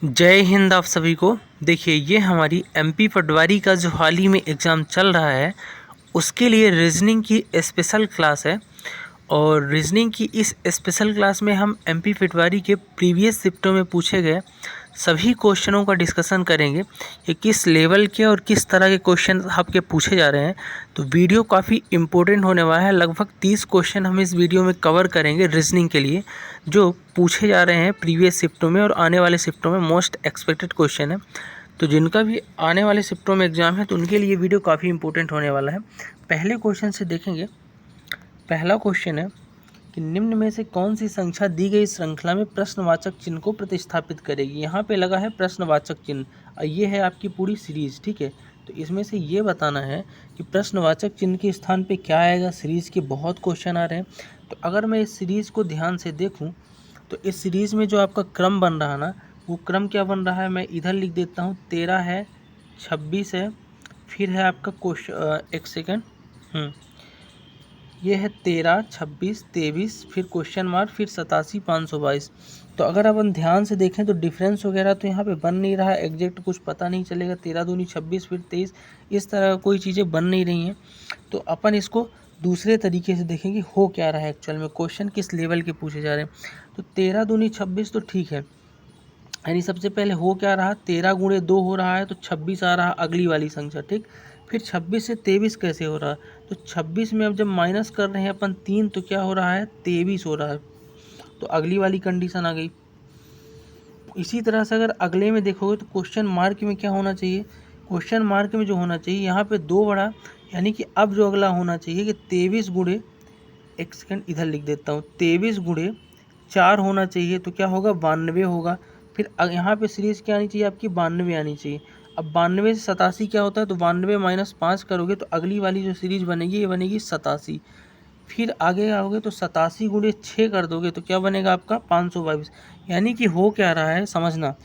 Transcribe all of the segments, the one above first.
जय हिंद आप सभी को। देखिए, ये हमारी एमपी पटवारी का जो हाल ही में एग्ज़ाम चल रहा है उसके लिए रीजनिंग की स्पेशल क्लास है। और रीजनिंग की इस स्पेशल क्लास में हम एमपी पटवारी के प्रीवियस शिफ्टों में पूछे गए सभी क्वेश्चनों का डिस्कशन करेंगे कि किस लेवल के और किस तरह के क्वेश्चन आपके पूछे जा रहे हैं। तो वीडियो काफ़ी इम्पोर्टेंट होने वाला है। लगभग 30 क्वेश्चन हम इस वीडियो में कवर करेंगे रीजनिंग के लिए, जो पूछे जा रहे हैं प्रीवियस शिफ्टों में और आने वाले शिफ्टों में मोस्ट एक्सपेक्टेड क्वेश्चन है। तो जिनका भी आने वाले शिफ्टों में एग्ज़ाम है तो उनके लिए वीडियो काफ़ी इंपॉर्टेंट होने वाला है। पहले क्वेश्चन से देखेंगे। पहला क्वेश्चन है कि निम्न में से कौन सी संख्या दी गई श्रृंखला में प्रश्नवाचक चिन्ह को प्रतिस्थापित करेगी। यहाँ पे लगा है प्रश्नवाचक चिन्ह और ये है आपकी पूरी सीरीज, ठीक है। तो इसमें से ये बताना है कि प्रश्नवाचक चिन्ह के स्थान पे क्या आएगा। सीरीज़ के बहुत क्वेश्चन आ रहे हैं। तो अगर मैं इस सीरीज़ को ध्यान से देखूँ तो इस सीरीज़ में जो आपका क्रम बन रहा ना, वो क्रम क्या बन रहा है, मैं इधर लिख देता हूँ। 13 है, 26 है, फिर है आपका क्वेश्चन, एक सेकेंड, ये है 13, 26, 23, फिर क्वेश्चन मार्क, फिर 87, 522। तो अगर अपन ध्यान से देखें तो डिफरेंस वगैरह तो यहाँ पे बन नहीं रहा है, एग्जैक्ट कुछ पता नहीं चलेगा। 13 दूनी 26, फिर 23, इस तरह कोई चीज़ें बन नहीं रही हैं। तो अपन इसको दूसरे तरीके से देखें कि हो क्या रहा है एक्चुअल में, क्वेश्चन किस लेवल के पूछे जा रहे हैं। तो 13 दूनी 26 तो ठीक है, यानी सबसे पहले हो क्या रहा, 13 गुणे 2 हो रहा है तो 26 आ रहा अगली वाली संख्या, ठीक। फिर 26 से 23 कैसे हो रहा है, तो 26 में अब जब माइनस कर रहे हैं अपन 3 तो क्या हो रहा है, 23 हो रहा है। तो अगली वाली कंडीशन आ गई। इसी तरह से अगर अगले में देखोगे तो क्वेश्चन मार्क में क्या होना चाहिए, क्वेश्चन मार्क में जो होना चाहिए यहाँ पे 2 बड़ा, यानी कि अब जो अगला होना चाहिए कि 23 गुणे, एक सेकंड इधर लिख देता हूँ, 23 गुणे 4 होना चाहिए। तो क्या होगा, 92 होगा। फिर यहाँ पे सीरीज़ क्या आनी चाहिए आपकी, 92 आनी चाहिए। अब 92 से 87 क्या होता है, तो 92 माइनस 5 करोगे तो अगली वाली जो सीरीज़ बनेगी ये बनेगी 87। फिर आगे आओगे तो 87 गुणे 6 कर दोगे तो क्या बनेगा आपका 522। यानी कि हो क्या रहा है समझना,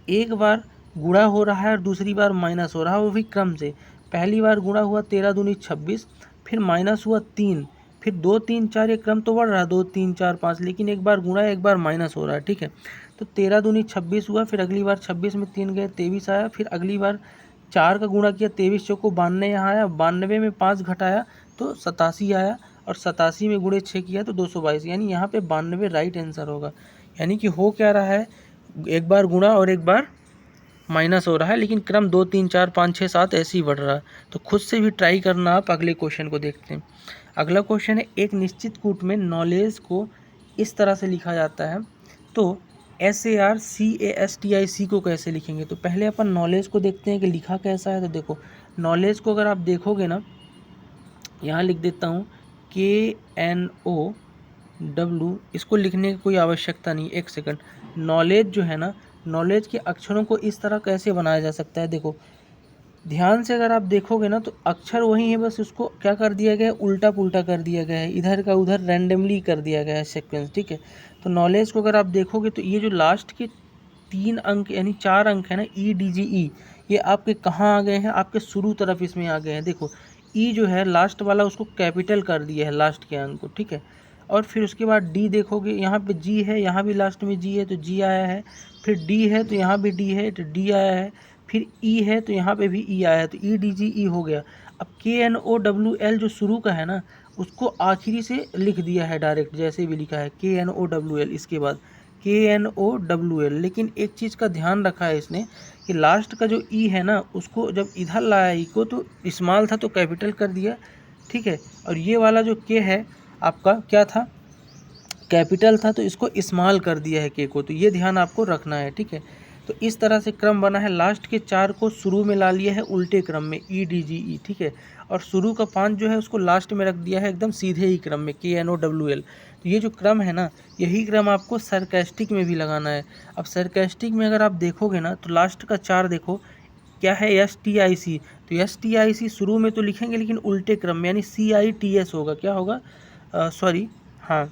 एक बार गुणा हो रहा है और दूसरी बार माइनस हो रहा है, वो भी क्रम से। पहली बार गुणा हुआ 13 दूनी 26, फिर माइनस हुआ 3, फिर 2 3 4, ये क्रम तो बढ़ रहा है 2 3 4 5, लेकिन एक बार गुणा एक बार माइनस हो रहा है, ठीक है। तो 13 दूनी 26 हुआ, फिर अगली बार 26 में 3 गए 23 आया, फिर अगली बार 4 का गुणा किया 23 चौको 92 यहाँ आया, 92 में 5 घटाया तो 87 आया, और 87 में गुणे 6 किया तो 222, यानी यहाँ पे 92 राइट आंसर होगा। यानी कि हो क्या रहा है, एक बार गुणा और एक बार माइनस हो रहा है, लेकिन क्रम 2 3 4 5 6 7 ऐसे ही बढ़ रहा है। तो खुद से भी ट्राई करना। आप अगले क्वेश्चन को देखते हैं। अगला क्वेश्चन है, एक निश्चित कूट में नॉलेज को इस तरह से लिखा जाता है, तो SARCASTIC को कैसे लिखेंगे। तो पहले अपन नॉलेज को देखते हैं कि लिखा कैसा है। तो देखो, नॉलेज को अगर आप देखोगे ना, यहाँ लिख देता हूँ KNOW, इसको लिखने की कोई आवश्यकता नहीं। एक सेकंड, नॉलेज जो है ना, नॉलेज के अक्षरों को इस तरह कैसे बनाया जा सकता है। देखो ध्यान से अगर आप देखोगे ना तो अक्षर वही है, बस उसको क्या कर दिया गया है, उल्टा पुल्टा कर दिया गया है, इधर का उधर रैंडमली कर दिया गया है सीक्वेंस, ठीक है। तो नॉलेज को अगर आप देखोगे तो ये जो लास्ट के 3 अंक यानी 4 अंक है ना, EDGE, ये आपके कहाँ आ गए हैं, आपके शुरू तरफ इसमें आ गए हैं। देखो ई जो है लास्ट वाला, उसको कैपिटल कर दिया है लास्ट के अंक को, ठीक है। और फिर उसके बाद डी देखोगे, यहाँ पे जी है, यहाँ भी लास्ट में जी है तो जी आया है। फिर डी है तो यहाँ भी डी है तो डी आया है। फिर ई है तो यहाँ पे भी ई आया है तो EDGE हो गया। अब KNOWL जो शुरू का है ना, उसको आखिरी से लिख दिया है डायरेक्ट, जैसे भी लिखा है KNOWL, इसके बाद KNOWL। लेकिन एक चीज़ का ध्यान रखा है इसने कि लास्ट का जो ई है ना, उसको जब इधर लाया ई को तो स्मॉल था तो कैपिटल कर दिया, ठीक है। और ये वाला जो के है आपका क्या था, कैपिटल था तो इसको स्मॉल कर दिया है के को। तो ये ध्यान आपको रखना है, ठीक है। तो इस तरह से क्रम बना है, लास्ट के 4 को शुरू में ला लिया है उल्टे क्रम में EDGE, ठीक है। और शुरू का 5 जो है उसको लास्ट में रख दिया है एकदम सीधे ही क्रम में KNOWL। तो ये जो क्रम है ना, यही क्रम आपको सरकास्टिक में भी लगाना है। अब सरकास्टिक में अगर आप देखोगे ना तो लास्ट का 4 देखो क्या है, STIC। तो STIC शुरू में तो लिखेंगे लेकिन उल्टे क्रम में, यानी CITS होगा। क्या होगा, सॉरी, हाँ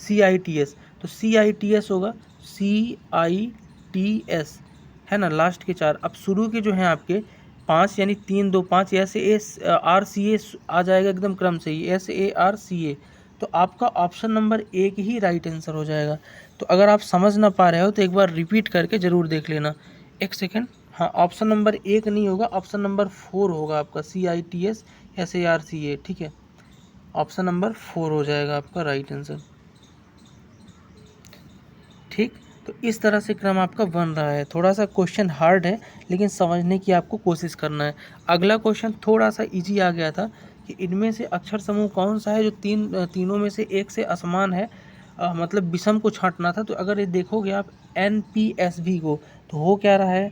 CITS। तो CITS होगा, CITS है ना लास्ट के 4। अब शुरू के जो हैं आपके 5 यानी 3 2 5, SARCA आ जाएगा एकदम क्रम से ही, SARCA। तो आपका ऑप्शन नंबर 1 ही राइट आंसर हो जाएगा। तो अगर आप समझ ना पा रहे हो तो एक बार रिपीट करके ज़रूर देख लेना। एक सेकेंड, हाँ ऑप्शन नंबर 1 नहीं होगा, ऑप्शन नंबर 4 होगा आपका, CITSSARCA, ठीक है, ऑप्शन नंबर 4 हो जाएगा आपका राइट आंसर। ठीक, तो इस तरह से क्रम आपका बन रहा है। थोड़ा सा क्वेश्चन हार्ड है लेकिन समझने की आपको कोशिश करना है। अगला क्वेश्चन थोड़ा सा इजी आ गया था कि इनमें से अक्षर समूह कौन सा है जो तीनों में से एक से असमान है, मतलब विषम को छांटना था। तो अगर ये देखोगे आप NPSV को, तो हो क्या रहा है,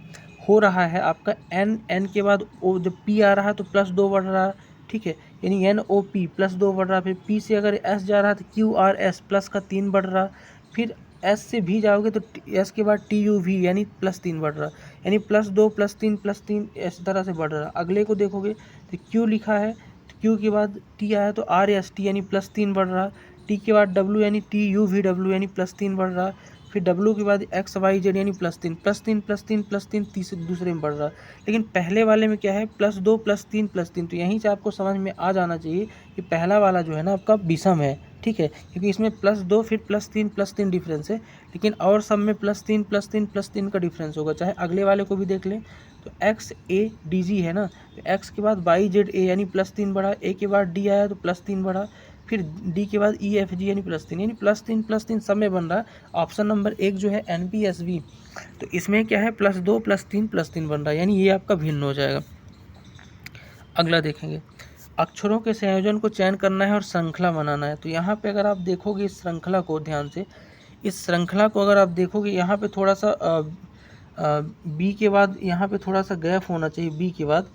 हो रहा है आपका एन के बाद ओ, जब P आ रहा है तो +2 बढ़ रहा है, ठीक है, यानी NOP +2 बढ़ रहा है। फिर P से अगर S जा रहा है तो QRS प्लस का 3 बढ़ रहा, फिर S से भी जाओगे तो S के बाद TUV यानी +3 बढ़ रहा, यानी +2 +3 इस तरह से बढ़ रहा। अगले को देखोगे तो Q लिखा है, तो Q के बाद T आया तो RST यानी +3 बढ़ रहा, T के बाद W यानी TUVW यानी +3 बढ़ रहा, फिर W के बाद XYZ यानी +3 तीसरे दूसरे में बढ़ रहा। लेकिन पहले वाले में क्या है, +2 +3, तो यहीं से आपको समझ में आ जाना चाहिए कि पहला वाला जो है ना आपका विषम है, ठीक है, क्योंकि इसमें +2 फिर +3 डिफरेंस है, लेकिन और सब में +3 का डिफरेंस होगा। चाहे अगले वाले को भी देख लें तो XADG है ना, तो X के बाद YZA यानी +3 बढ़ा, A के बाद D आया तो +3 बढ़ा, फिर D के बाद EFG यानी +3, यानी +3 सब में बन रहा है। ऑप्शन नंबर 1 जो है NPSV, तो इसमें क्या है +2 +3 बन रहा है, यानी ये आपका भिन्न हो जाएगा। अगला देखेंगे, अक्षरों के संयोजन को चयन करना है और श्रृंखला बनाना है। तो यहाँ पे अगर आप देखोगे इस श्रृंखला को ध्यान से, इस श्रृंखला को अगर आप देखोगे यहाँ पे थोड़ा सा बी के बाद यहाँ पे थोड़ा सा गैप होना चाहिए, बी के बाद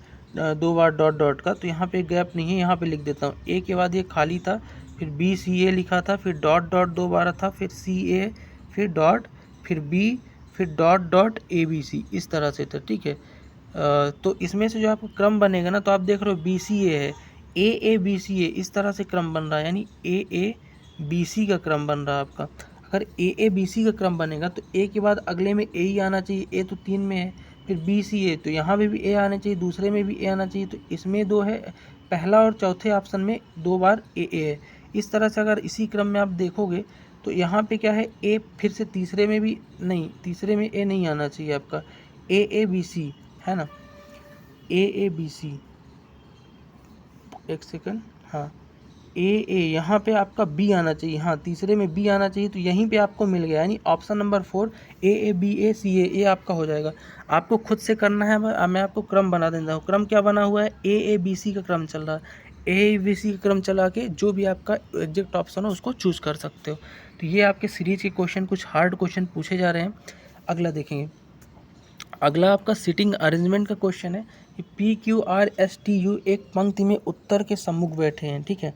2 बार डॉट डॉट का, तो यहाँ पे गैप नहीं है, यहाँ पे लिख देता हूँ। ए के बाद ये खाली था, फिर BCA लिखा था, फिर डॉट डॉट 2 बार था, फिर CA, फिर डॉट, फिर B, फिर डॉट डॉट ABC, इस तरह से था, ठीक है। तो इसमें से जो आपका क्रम बनेगा ना, तो आप देख रहे हो BCA है, AABCA इस तरह से क्रम बन रहा है, यानी AABC का क्रम बन रहा है आपका। अगर AABC का क्रम बनेगा तो A के बाद अगले में A ही आना चाहिए, A तो 3 में है, फिर BCA तो यहाँ पे भी A आना चाहिए, दूसरे में भी A आना चाहिए, तो इसमें 2 है, पहला और चौथे ऑप्शन में 2 बार AA है। इस तरह से अगर इसी क्रम में आप देखोगे तो यहाँ पे क्या है, A फिर से तीसरे में भी नहीं, तीसरे में A नहीं आना चाहिए आपका, AABC है ना, AABC, एक सेकंड, हाँ AA यहाँ पे आपका B आना चाहिए, हाँ तीसरे में B आना चाहिए, तो यहीं पे आपको मिल गया, यानी ऑप्शन नंबर 4 AABACA ये आपका हो जाएगा। आपको खुद से करना है, मैं आपको क्रम बना देता हूँ। क्रम क्या बना हुआ है, AABC का क्रम चल रहा है, AABC का क्रम चला के जो भी आपका एग्जैक्ट ऑप्शन हो उसको चूज़ कर सकते हो। तो ये आपके सीरीज के क्वेश्चन, कुछ हार्ड क्वेश्चन पूछे जा रहे हैं। अगला देखेंगे, अगला आपका सिटिंग अरेंजमेंट का क्वेश्चन है कि PQRSTU एक पंक्ति में उत्तर के सम्मुख बैठे हैं, ठीक है,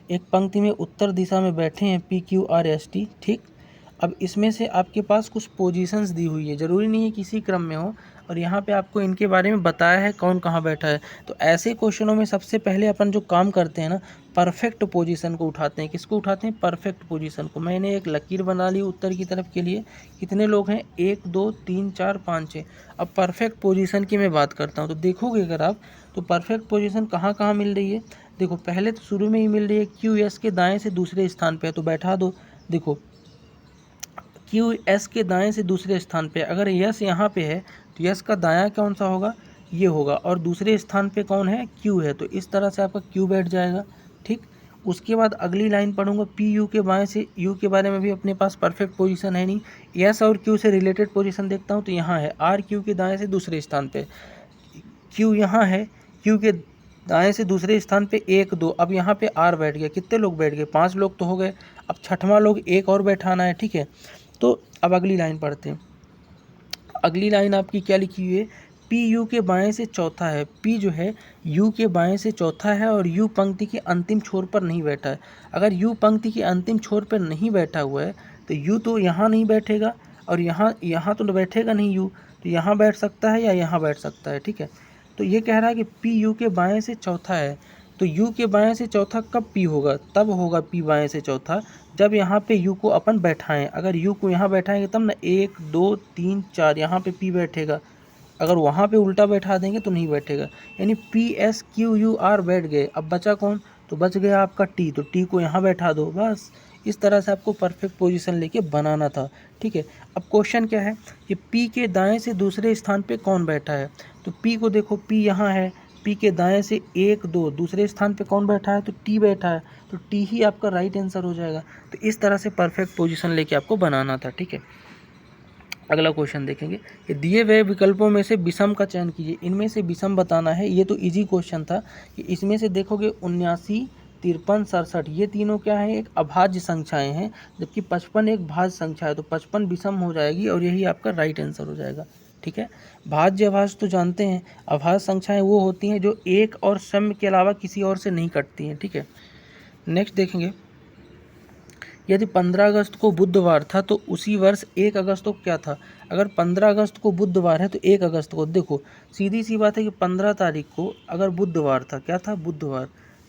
एक पंक्ति में उत्तर दिशा में बैठे हैं PQRST, ठीक। अब इसमें से आपके पास कुछ पोजीशंस दी हुई है, ज़रूरी नहीं है किसी क्रम में हो, और यहाँ पे आपको इनके बारे में बताया है कौन कहाँ बैठा है। तो ऐसे क्वेश्चनों में सबसे पहले अपन जो काम करते हैं ना, परफेक्ट पोजीशन को उठाते हैं। किसको उठाते हैं, परफेक्ट पोजीशन को। मैंने एक लकीर बना ली उत्तर की तरफ के लिए, कितने लोग हैं, 1 2 3 4 5 6। अब परफेक्ट पोजीशन की मैं बात करता हूँ, तो देखोगे अगर आप, तो परफेक्ट पोजीशन कहाँ कहाँ मिल रही है। देखो पहले तो शुरू में ही मिल रही है, QS के दाएँ से दूसरे स्थान पर है तो बैठा दो। देखो QS के दाएं से दूसरे स्थान पे, अगर यस यहाँ पे है तो यस का दायां कौन सा होगा, ये होगा, और दूसरे स्थान पे कौन है, Q है, तो इस तरह से आपका Q बैठ जाएगा, ठीक। उसके बाद अगली लाइन पढ़ूंगा, PU के बाएं से, U के बारे में भी अपने पास परफेक्ट पोजीशन है नहीं, यस और Q से रिलेटेड पोजीशन देखता हूँ तो यहाँ है, R Q के दाएँ से दूसरे स्थान पर, Q यहाँ है, Q के दाएं से दूसरे स्थान पे 1 2, अब यहाँ पे R बैठ गया, कितने लोग बैठ गए, 5 लोग तो हो गए, अब छठवां लोग एक और बैठाना है, ठीक है। तो अब अगली लाइन पढ़ते हैं। अगली लाइन आपकी क्या लिखी हुई है, PU के बाएं से चौथा है, P जो है U के बाएं से चौथा है और U पंक्ति के अंतिम छोर पर नहीं बैठा है। अगर U पंक्ति के अंतिम छोर पर नहीं बैठा हुआ है तो U तो यहाँ नहीं बैठेगा, और यहाँ तो बैठेगा नहीं U, तो यहाँ बैठ सकता है या यहाँ बैठ सकता है, ठीक है। तो ये कह रहा है कि PU के बाएं से चौथा है, तो U के बाएं से चौथा कब P होगा, तब होगा P बाएं से चौथा जब यहाँ पे U को अपन बैठाएं। अगर U को यहाँ बैठाएंगे तब ना, 1 2 3 4 यहाँ पे P बैठेगा, अगर वहाँ पे उल्टा बैठा देंगे तो नहीं बैठेगा, यानी PSQUR बैठ गए। अब बचा कौन, तो बच गया आपका टी, तो टी को यहाँ बैठा दो, बस इस तरह से आपको परफेक्ट पोजीशन लेके बनाना था, ठीक है। अब क्वेश्चन क्या है कि पी के दाएं से दूसरे स्थान पे कौन बैठा है, तो पी को देखो, पी यहाँ है, पी के दाएं से 1 2 दूसरे स्थान पे कौन बैठा है, तो टी बैठा है, तो टी ही आपका राइट आंसर हो जाएगा। तो इस तरह से परफेक्ट पोजीशन लेके आपको बनाना था, ठीक है। अगला क्वेश्चन देखेंगे कि दिए गए विकल्पों में से विषम का चयन कीजिए, इनमें से विषम बताना है। ये तो इजी क्वेश्चन था कि इसमें से देखोगे 79 53 67 ये तीनों क्या है, एक अभाज्य संख्याएं हैं, जबकि 55 एक भाज्य संख्या है, तो 55 विषम हो जाएगी और यही आपका राइट आंसर हो जाएगा, ठीक है। भाज्य अभाज्य तो जानते हैं, अभाज्य संख्याएं वो होती हैं जो एक और सम के अलावा किसी और से नहीं कटती हैं, ठीक है। नेक्स्ट देखेंगे, यदि 15 अगस्त को बुधवार था तो उसी वर्ष 1 अगस्त को क्या था। अगर 15 अगस्त को बुधवार है तो 1 अगस्त को, देखो सीधी सी बात है कि 15 तारीख को अगर बुधवार था, क्या था, बुधवार,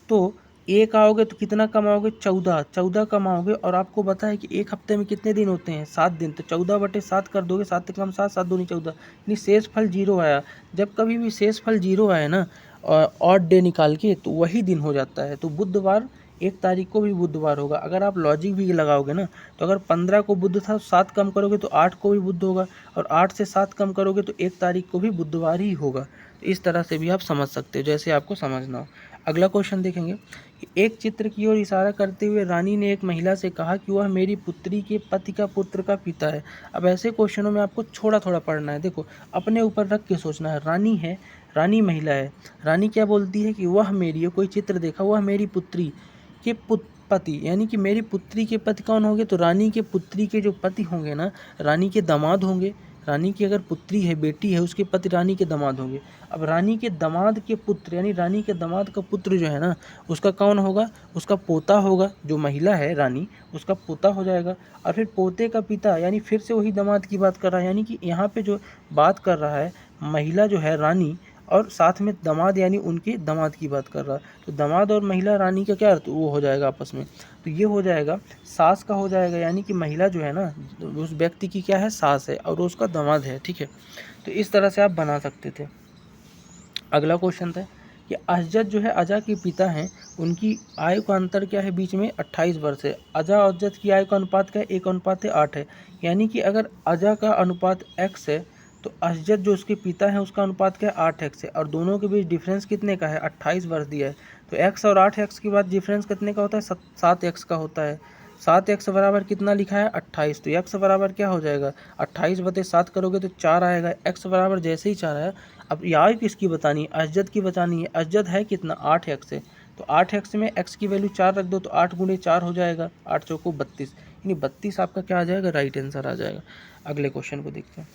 तो 1 आओगे तो कितना कमाओगे, 14 कमाओगे। और आपको पता है कि एक हफ्ते में कितने दिन होते हैं, 7 दिन, तो 14/7 कर दोगे, 7 कम 7 7 दूनी 14, यानी शेष फल 0 आया। जब कभी भी शेष फल 0 आए ना ऑड डे निकाल के, तो वही दिन हो जाता है। तो बुधवार 1 तारीख को भी बुधवार होगा। अगर आप लॉजिक भी लगाओगे ना, तो अगर 15 को बुध था, 7 कम करोगे तो 8 को भी बुध होगा, और 8 से 7 कम करोगे तो 1 तारीख को भी बुधवार ही होगा। तो इस तरह से भी आप समझ सकते हो, जैसे आपको समझना हो। अगला क्वेश्चन देखेंगे कि एक चित्र की ओर इशारा करते हुए रानी ने एक महिला से कहा कि वह मेरी पुत्री के पति का पुत्र का पिता है। अब ऐसे क्वेश्चनों में आपको थोड़ा थोड़ा पढ़ना है। देखो अपने ऊपर रख के सोचना है। रानी है, रानी महिला है, रानी क्या बोलती है कि वह मेरी, कोई चित्र देखा, वह मेरी पुत्री के पति, यानी कि मेरी पुत्री के पति कौन होंगे, तो रानी के पुत्री के जो पति होंगे ना, रानी के दामाद होंगे। रानी की अगर पुत्री है, बेटी है, उसके पति रानी के दामाद होंगे। अब रानी के दामाद के पुत्र, यानी रानी के दामाद का पुत्र जो है ना, उसका कौन होगा, उसका पोता होगा। जो महिला है रानी, उसका पोता हो जाएगा। और फिर पोते का पिता, यानी फिर से वही दामाद की बात कर रहा है, यानी कि यहाँ पे जो बात कर रहा है महिला जो है रानी, और साथ में दामाद यानी उनके दामाद की बात कर रहा है। तो दामाद और महिला रानी का क्या अर्थ, वो हो जाएगा आपस में, तो ये हो जाएगा सास का हो जाएगा, यानी कि महिला जो है ना उस व्यक्ति की क्या है, सास है, और उसका दामाद है, ठीक है। तो इस तरह से आप बना सकते थे। अगला क्वेश्चन था कि अजद जो है अजा के पिता हैं, उनकी आयु का अंतर क्या है बीच में, 28 वर्ष है। अजा और अजद की आयु का अनुपात क्या है, 1:8 है। यानी कि अगर अजा का अनुपात x है तो अजद जो उसके पिता हैं उसका अनुपात क्या है, 8x है। और दोनों के बीच डिफरेंस कितने का है, 28 वर्ष दिया है। तो x और 8x के बाद डिफरेंस कितने का होता है, 7x का होता है। 7x बराबर कितना लिखा है, 28। तो x बराबर क्या हो जाएगा, 28/7 करोगे तो 4 आएगा। x बराबर जैसे ही 4 आया, अब आयु किसकी बतानी है, अजद की बतानी है। अजद है कितना, 8x है, तो 8x में x की वैल्यू 4 रख दो, तो 8 × 4 हो जाएगा, 8 चौको 32, यानी 32 आपका क्या आ जाएगा, राइट आंसर आ जाएगा। अगले क्वेश्चन को देखते हैं।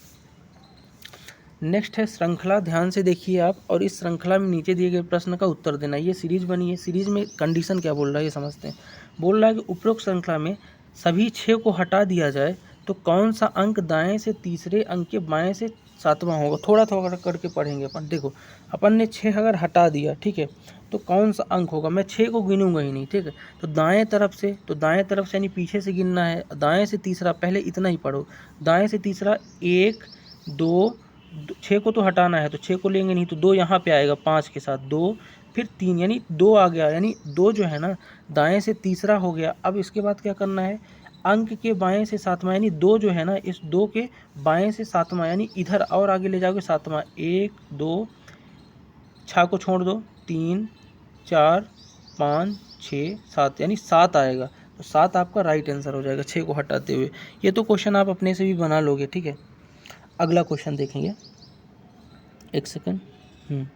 नेक्स्ट है श्रृंखला, ध्यान से देखिए आप, और इस श्रृंखला में नीचे दिए गए प्रश्न का उत्तर देना। ये सीरीज बनी है, सीरीज में कंडीशन क्या बोल रहा है ये समझते हैं। बोल रहा है कि उपरोक्त श्रृंखला में सभी 6 को हटा दिया जाए तो कौन सा अंक दाएं से तीसरे अंक के बाएं से 7वां होगा। थोड़ा थोड़ा करके पढ़ेंगे अपन। देखो अपन ने 6 अगर हटा दिया, ठीक है, तो कौन सा अंक होगा, मैं 6 को गिनूंगा ही नहीं, ठीक है। तो दाएं तरफ से, तो दाएं तरफ से यानी पीछे से गिनना है। दाएं से तीसरा, पहले इतना ही पढ़ो, दाएं से तीसरा 1 2, 6 को तो हटाना है तो 6 को लेंगे नहीं, तो 2 यहाँ पे आएगा 5 के साथ, 2 फिर 3, यानी 2 आ गया, यानी 2 जो है ना दाएं से तीसरा हो गया। अब इसके बाद क्या करना है, अंक के बाएं से 7वां, यानी 2 जो है ना इस 2 के बाएं से 7वां, यानी इधर और आगे ले जाओगे 7वां। 1 2, 6 को छोड़ दो, 3 4 5 6 7, यानी 7 आएगा। तो 7 आपका राइट आंसर हो जाएगा 6 को हटाते हुए। ये तो क्वेश्चन आप अपने से भी बना लोगे, ठीक है। अगला क्वेश्चन देखेंगे, एक सेकंड।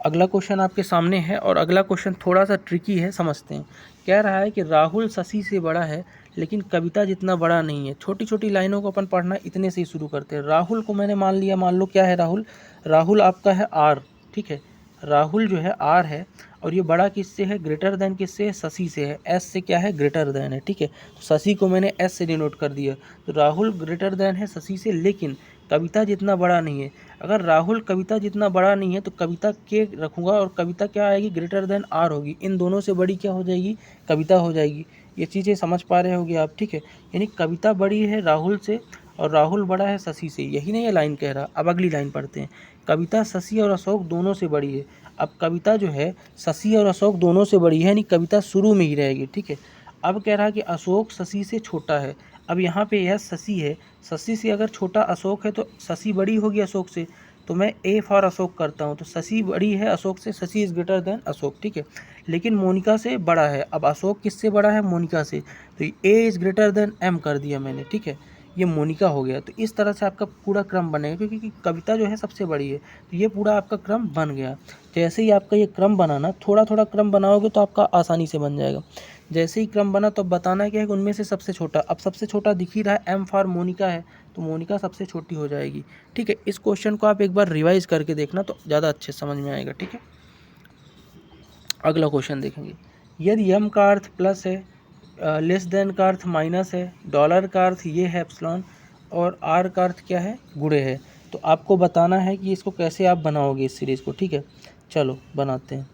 अगला क्वेश्चन आपके सामने है, और अगला क्वेश्चन थोड़ा सा ट्रिकी है, समझते हैं। कह रहा है कि राहुल शशि से बड़ा है लेकिन कविता जितना बड़ा नहीं है। छोटी छोटी लाइनों को अपन पढ़ना इतने से ही शुरू करते हैं। राहुल को मैंने मान लिया, मान लो क्या है राहुल, राहुल आपका है R, ठीक है। राहुल जो है R है, और ये बड़ा किससे है, ग्रेटर देन किससे है, शशि से है। S से क्या है, ग्रेटर देन है, ठीक है। तो शशि को मैंने S से डिनोट कर दिया। तो राहुल ग्रेटर देन है शशि से, लेकिन कविता जितना बड़ा नहीं है। अगर राहुल कविता जितना बड़ा नहीं है तो कविता के रखूँगा, और कविता क्या आएगी, ग्रेटर देन R होगी। इन दोनों से बड़ी क्या हो जाएगी, कविता हो जाएगी। ये चीज़ें समझ पा रहे होगे आप, ठीक है। यानी कविता बड़ी है राहुल से, और राहुल बड़ा है शशि से, यही नहीं ये लाइन कह रहा। अब अगली लाइन पढ़ते हैं, कविता शशि और अशोक दोनों से बड़ी है। अब कविता जो है शशि और अशोक दोनों से बड़ी है, यानी कविता शुरू में ही रहेगी, ठीक है। अब कह रहा है कि अशोक शशि से छोटा है। अब यहाँ पे यह शशि है, शशि से अगर छोटा अशोक है तो शशि बड़ी होगी अशोक से, तो मैं ए फॉर अशोक करता हूँ, तो शशि बड़ी है अशोक से, Shashi is greater then Ashok, ठीक है। लेकिन मोनिका से बड़ा है। अब अशोक किससे बड़ा है? मोनिका से, तो A is greater than M कर दिया मैंने, ठीक है। ये मोनिका हो गया। तो इस तरह से आपका पूरा क्रम बनेगा, क्योंकि कविता जो है सबसे बड़ी है, तो ये पूरा आपका क्रम बन गया। जैसे ही आपका ये क्रम बनाना, थोड़ा थोड़ा क्रम बनाओगे तो आपका आसानी से बन जाएगा। जैसे ही क्रम बना तो अब बताना क्या है कि उनमें से सबसे छोटा, अब सबसे छोटा दिख ही रहा है, एम फॉर मोनिका है, तो मोनिका सबसे छोटी हो जाएगी, ठीक है। इस क्वेश्चन को आप एक बार रिवाइज करके देखना तो ज़्यादा अच्छे समझ में आएगा, ठीक है। अगला क्वेश्चन देखेंगे, यदि एम का अर्थ प्लस है, लेस देन का अर्थ माइनस है, डॉलर का अर्थ ये है एप्सिलॉन, और आर का अर्थ क्या है? गुणे है, तो आपको बताना है कि इसको कैसे आप बनाओगे इस सीरीज़ को, ठीक है। चलो बनाते हैं।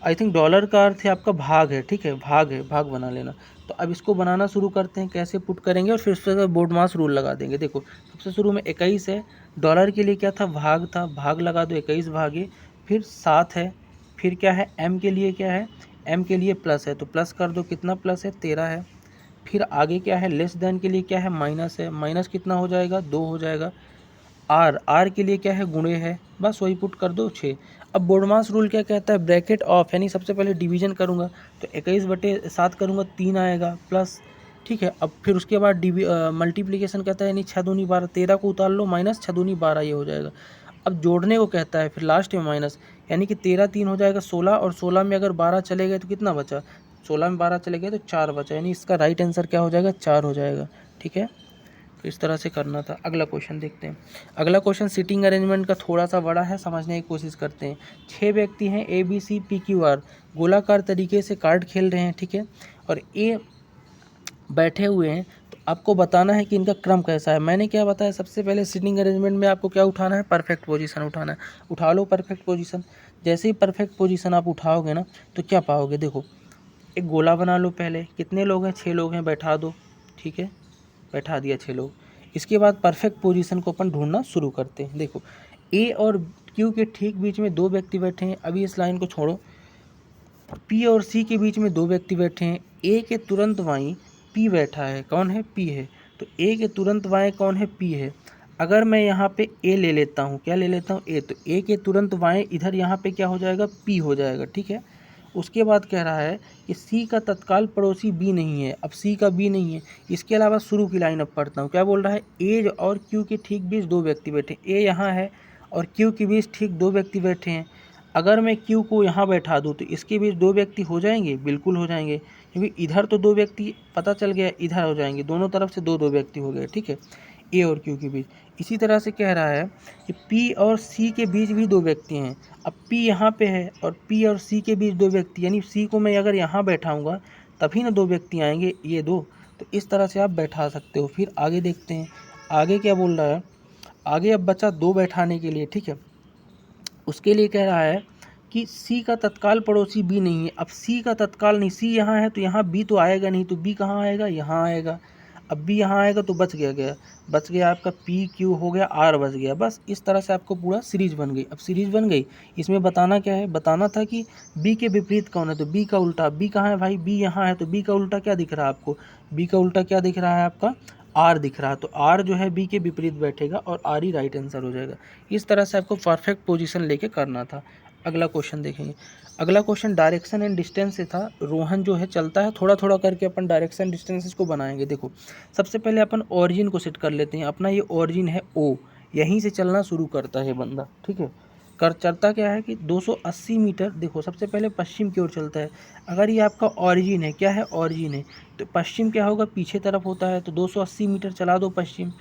आई थिंक डॉलर का अर्थ है आपका भाग है, ठीक है, भाग है, भाग बना लेना। तो अब इसको बनाना शुरू करते हैं, कैसे पुट करेंगे और फिर उस पर बोर्ड मास रूल लगा देंगे। देखो सबसे शुरू में 21 है, डॉलर के लिए क्या था? भाग था, भाग लगा दो 21 भागे, फिर 7 है, फिर क्या है? एम के लिए क्या है? एम के लिए प्लस है, तो प्लस कर दो, कितना प्लस है? 13 है। फिर आगे क्या है? लेस देन के लिए क्या है? माइनस है, माइनस कितना हो जाएगा? 2 हो जाएगा। आर के लिए क्या है? गुणे है, बस वही पुट कर दो 6। अब बोर्डमास रूल क्या कहता है? ब्रैकेट ऑफ, यानी सबसे पहले डिवीजन करूँगा तो 21/7 करूँगा, 3 आएगा प्लस, ठीक है। अब फिर उसके बाद मल्टीप्लिकेशन कहता है, यानी 6 दूनी 12, 13 को उतार लो, माइनस 6 दूनी 12 ये हो जाएगा। अब जोड़ने को कहता है, फिर लास्ट में माइनस, यानी कि 13 3 हो जाएगा 16, और 16 में अगर 12 चले गए तो कितना बचा? 16 में 12 चले गए तो 4 बचा, यानी इसका राइट आंसर क्या हो जाएगा? 4 हो जाएगा, ठीक है। तो इस तरह से करना था। अगला क्वेश्चन देखते हैं। अगला क्वेश्चन सीटिंग अरेंजमेंट का थोड़ा सा बड़ा है, समझने की कोशिश करते हैं। 6 व्यक्ति हैं, A B C P Q R, गोलाकार तरीके से कार्ड खेल रहे हैं, ठीक है, और ए बैठे हुए हैं। तो आपको बताना है कि इनका क्रम कैसा है। मैंने क्या बताया? सबसे पहले सीटिंग अरेंजमेंट में आपको क्या उठाना है? परफेक्ट पोजीशन उठाना है। उठा लो परफेक्ट पोजीशन। जैसे ही परफेक्ट पोजीशन आप उठाओगे ना तो क्या पाओगे? देखो एक गोला बना लो पहले, कितने लोग हैं? 6 लोग हैं, बैठा दो, ठीक है, बैठा दिया 6 लोग। इसके बाद परफेक्ट पोजीशन को अपन ढूंढना शुरू करते हैं। देखो ए और क्यू के ठीक बीच में 2 व्यक्ति बैठे हैं, अभी इस लाइन को छोड़ो। पी और सी के बीच में 2 व्यक्ति बैठे हैं, ए के तुरंत बाईं पी बैठा है, कौन है? पी है। तो ए के तुरंत बाएं कौन है? पी है। अगर मैं यहाँ पे ए ले लेता हूँ, क्या ले लेता हूँ? ए, तो ए के तुरंत बाएं इधर यहाँ पे क्या हो जाएगा? पी हो जाएगा, ठीक है। उसके बाद कह रहा है कि सी का तत्काल पड़ोसी बी नहीं है। अब सी का बी नहीं है, इसके अलावा शुरू की लाइन अब पढ़ता हूँ। क्या बोल रहा है? ए और क्यू के ठीक बीच 2 व्यक्ति बैठे, ए यहाँ है और क्यू के बीच ठीक 2 व्यक्ति बैठे हैं। अगर मैं क्यू को यहाँ बैठा दूँ तो इसके बीच 2 व्यक्ति हो जाएंगे? बिल्कुल हो जाएंगे, क्योंकि इधर तो 2 व्यक्ति पता चल गया, इधर हो जाएंगे, दोनों तरफ से 2 व्यक्ति हो गए, ठीक है, ए और क्यू के बीच। इसी तरह से कह रहा है कि पी और सी के बीच भी 2 व्यक्ति हैं। अब पी यहाँ पे है और पी और सी के बीच 2 व्यक्ति, यानी सी को मैं अगर यहाँ बैठाऊँगा तभी ना 2 व्यक्ति आएंगे, ये 2। तो इस तरह से आप बैठा सकते हो। फिर आगे देखते हैं, आगे क्या बोल रहा है? आगे अब बचा 2 बैठाने के लिए, ठीक है। उसके लिए कह रहा है कि सी का तत्काल पड़ोसी बी नहीं है। अब सी का तत्काल नहीं, सी यहाँ है तो यहाँ बी तो आएगा नहीं, तो बी कहाँ आएगा? यहाँ आएगा। अब बी यहाँ आएगा तो बच गया आपका पी क्यू हो गया, आर बच गया। बस इस तरह से आपको पूरा सीरीज बन गई। अब सीरीज बन गई, इसमें बताना क्या है? बताना था कि बी के विपरीत कौन है, तो बी का उल्टा। बी कहाँ है भाई? बी यहाँ है, तो बी का उल्टा क्या दिख रहा है आपको? बी का उल्टा क्या दिख रहा है आपका? आर दिख रहा है, तो आर जो है बी के विपरीत बैठेगा और आर ही राइट आंसर हो जाएगा। इस तरह से आपको परफेक्ट पोजीशन लेके करना था। अगला क्वेश्चन देखेंगे। अगला क्वेश्चन डायरेक्शन एंड डिस्टेंस से था। रोहन जो है चलता है, थोड़ा थोड़ा करके अपन डायरेक्शन डिस्टेंसेस को बनाएंगे। देखो सबसे पहले अपन ओरिजिन को सेट कर लेते हैं। अपना ये ओरिजिन है ओ, यहीं से चलना शुरू करता है बंदा, ठीक है। चलता क्या है कि 280 मीटर। देखो सबसे पहले पश्चिम की ओर चलता है। अगर ये आपका ओरिजिन है, क्या है? ओरिजिन है, तो पश्चिम क्या होगा? पीछे तरफ होता है, तो 280 मीटर चला दो पश्चिम,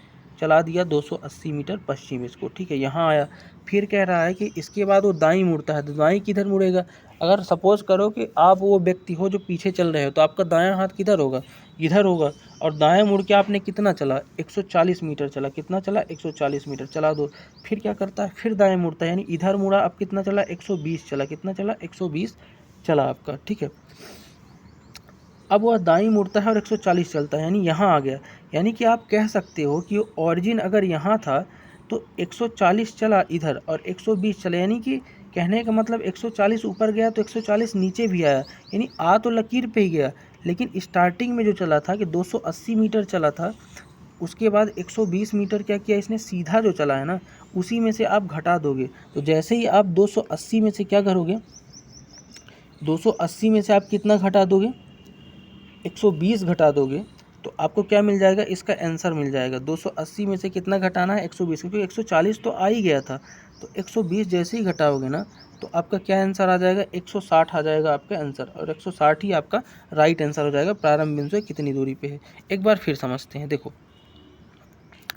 चला दिया 280 मीटर पश्चिम इसको, ठीक है। यहाँ आया, फिर कह रहा है कि इसके बाद वो दाईं मुड़ता है, तो दाईं किधर मुड़ेगा? अगर सपोज करो कि आप वो व्यक्ति हो जो पीछे चल रहे हो, तो आपका दायां हाथ किधर होगा? इधर होगा। और दाएं मुड़ के आपने कितना चला? 140 मीटर चला। कितना चला? 140 मीटर चला दो। फिर क्या करता है? फिर दाएं मुड़ता है, यानी इधर मुड़ा। अब कितना चला? 120 चला। कितना चला? 120 चला आपका, ठीक है। अब वह दाईं मुड़ता है और 140 चलता है, यानी यहाँ आ गया। यानी कि आप कह सकते हो कि ऑरिजिन अगर यहाँ था तो 140 चला इधर और 120 चला, यानी कि कहने का मतलब 140 ऊपर गया तो 140 नीचे भी आया, यानी आ तो लकीर पे ही गया। लेकिन स्टार्टिंग में जो चला था कि 280 मीटर चला था, उसके बाद 120 मीटर क्या किया इसने, सीधा जो चला है ना, उसी में से आप घटा दोगे। तो जैसे ही आप 280 में से क्या करोगे, 280 में से आप कितना घटा दोगे, 120 घटा दोगे, तो आपको क्या मिल जाएगा, इसका आंसर मिल जाएगा। 280 में से कितना घटाना है, 120, क्योंकि 140 तो आ ही गया था। तो 120 जैसे ही घटाओगे ना, तो आपका क्या आंसर आ जाएगा, 160 आ जाएगा आपका आंसर, और 160 ही आपका राइट आंसर हो जाएगा। प्रारंभ बिंदु से कितनी दूरी पे है, एक बार फिर समझते हैं। देखो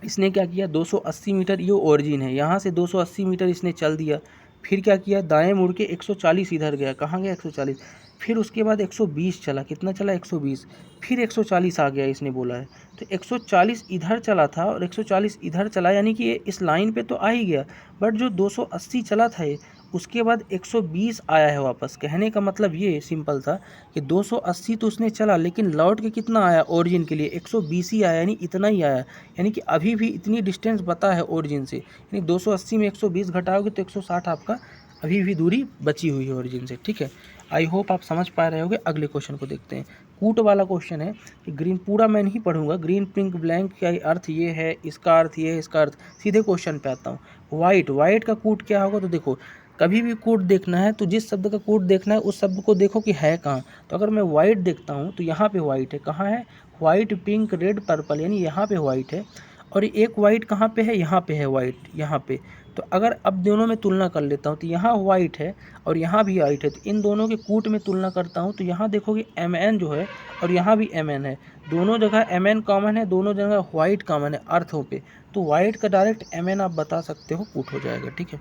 इसने क्या किया, 280 मीटर ये ओरिजिन है, यहाँ से 280 मीटर इसने चल दिया, फिर क्या किया, दाएं मुड़ के 140 इधर गया, कहाँ गया 140, फिर उसके बाद 120 चला, कितना चला 120, फिर 140 आ गया इसने बोला है। तो 140 इधर चला था और 140 इधर चला, यानी कि ये इस लाइन पे तो आ ही गया, बट जो 280 चला था ये, उसके बाद 120 आया है वापस। कहने का मतलब ये सिंपल था कि 280 तो उसने चला, लेकिन लौट के कितना आया ओरिजिन के लिए, 120 ही आया, यानी इतना ही आया। यानी कि अभी भी इतनी डिस्टेंस बता है ओरिजिन से, यानी 280 में 120 घटाओगे तो 160 आपका अभी भी दूरी बची हुई है ओरिजिन से। ठीक है, आई होप आप समझ पा रहे होगे। अगले क्वेश्चन को देखते हैं। कूट वाला क्वेश्चन है कि ग्रीन, पूरा मैं नहीं पढ़ूंगा, ग्रीन पिंक ब्लैंक का अर्थ ये है, इसका अर्थ ये है, इसका अर्थ, सीधे क्वेश्चन पे आता हूँ। वाइट, वाइट का कूट क्या होगा, तो देखो कभी भी कूट देखना है तो जिस शब्द का कूट देखना है उस शब्द को देखो कि है कहाँ। तो अगर मैं वाइट देखता हूँ तो यहाँ पे वाइट है, कहाँ है, वाइट पिंक रेड पर्पल, यानी यहाँ पे वाइट है। और एक वाइट कहाँ पे है, यहाँ पे है वाइट, यहाँ पे। तो अगर अब दोनों में तुलना कर लेता हूँ तो यहाँ वाइट है और यहाँ भी वाइट है, तो इन दोनों के कूट में तुलना करता हूँ तो यहाँ देखोगे MN जो है और यहाँ भी MN है, दोनों जगह MN कॉमन है, दोनों जगह वाइट कॉमन है अर्थों पे। तो वाइट का डायरेक्ट MN आप बता सकते हो, कूट हो जाएगा। ठीक है,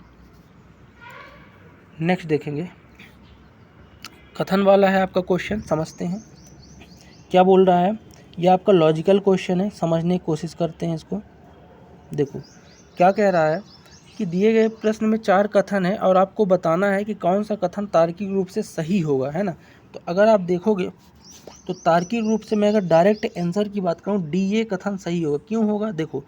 नेक्स्ट देखेंगे। कथन वाला है आपका क्वेश्चन, समझते हैं क्या बोल रहा है। ये आपका लॉजिकल क्वेश्चन है, समझने की कोशिश करते हैं इसको। देखो क्या कह रहा है कि दिए गए प्रश्न में 4 कथन है और आपको बताना है कि कौन सा कथन तार्किक रूप से सही होगा, है ना। तो अगर आप देखोगे तो तार्किक रूप से मैं अगर डायरेक्ट आंसर की बात करूँ, DA कथन सही होगा। क्यों होगा, देखो